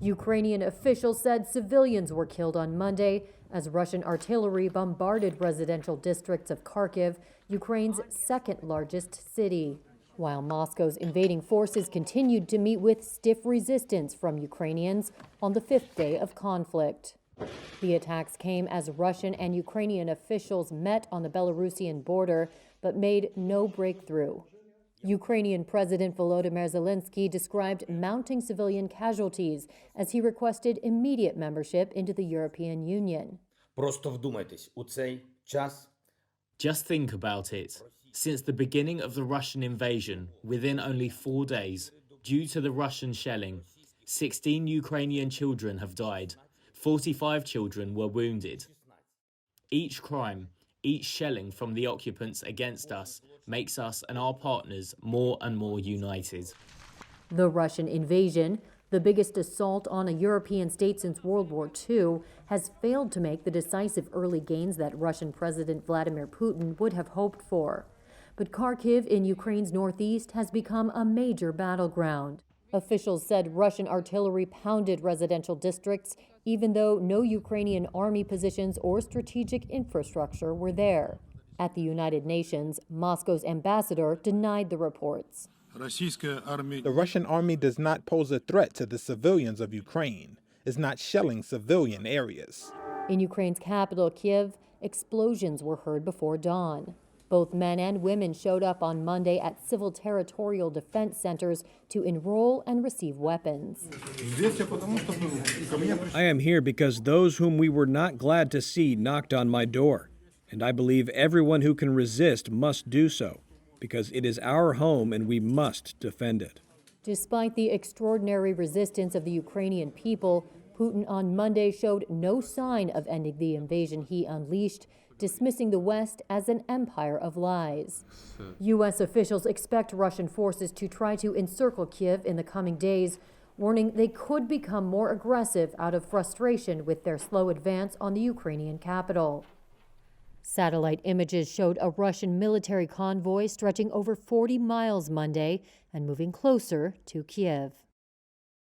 Ukrainian officials said civilians were killed on Monday as Russian artillery bombarded residential districts of Kharkiv, Ukraine's second largest city. While Moscow's invading forces continued to meet with stiff resistance from Ukrainians on the fifth day of conflict. The attacks came as Russian and Ukrainian officials met on the Belarusian border but made no breakthrough. Ukrainian President Volodymyr Zelensky described mounting civilian casualties as he requested immediate membership into the European Union. Просто вдумайтесь, у цей час. Just think about it. Since the beginning of the Russian invasion, within only 4 days, due to the Russian shelling, 16 Ukrainian children have died. 45 children were wounded. Each crime, each shelling from the occupants against us makes us and our partners more and more united. The Russian invasion, the biggest assault on a European state since World War II, has failed to make the decisive early gains that Russian President Vladimir Putin would have hoped for. But Kharkiv in Ukraine's northeast has become a major battleground. Officials said Russian artillery pounded residential districts, even though no Ukrainian army positions or strategic infrastructure were there. At the United Nations, Moscow's ambassador denied the reports. The Russian army does not pose a threat to the civilians of Ukraine. It's not shelling civilian areas. In Ukraine's capital, Kyiv, explosions were heard before dawn. Both men and women showed up on Monday at civil territorial defense centers to enroll and receive weapons. I am here because those whom we were not glad to see knocked on my door, and I believe everyone who can resist must do so, because it is our home and we must defend it. Despite the extraordinary resistance of the Ukrainian people, Putin on Monday showed no sign of ending the invasion he unleashed, dismissing the West as an empire of lies. U.S. officials expect Russian forces to try to encircle Kyiv in the coming days, warning they could become more aggressive out of frustration with their slow advance on the Ukrainian capital. Satellite images showed a Russian military convoy stretching over 40 miles Monday and moving closer to Kyiv.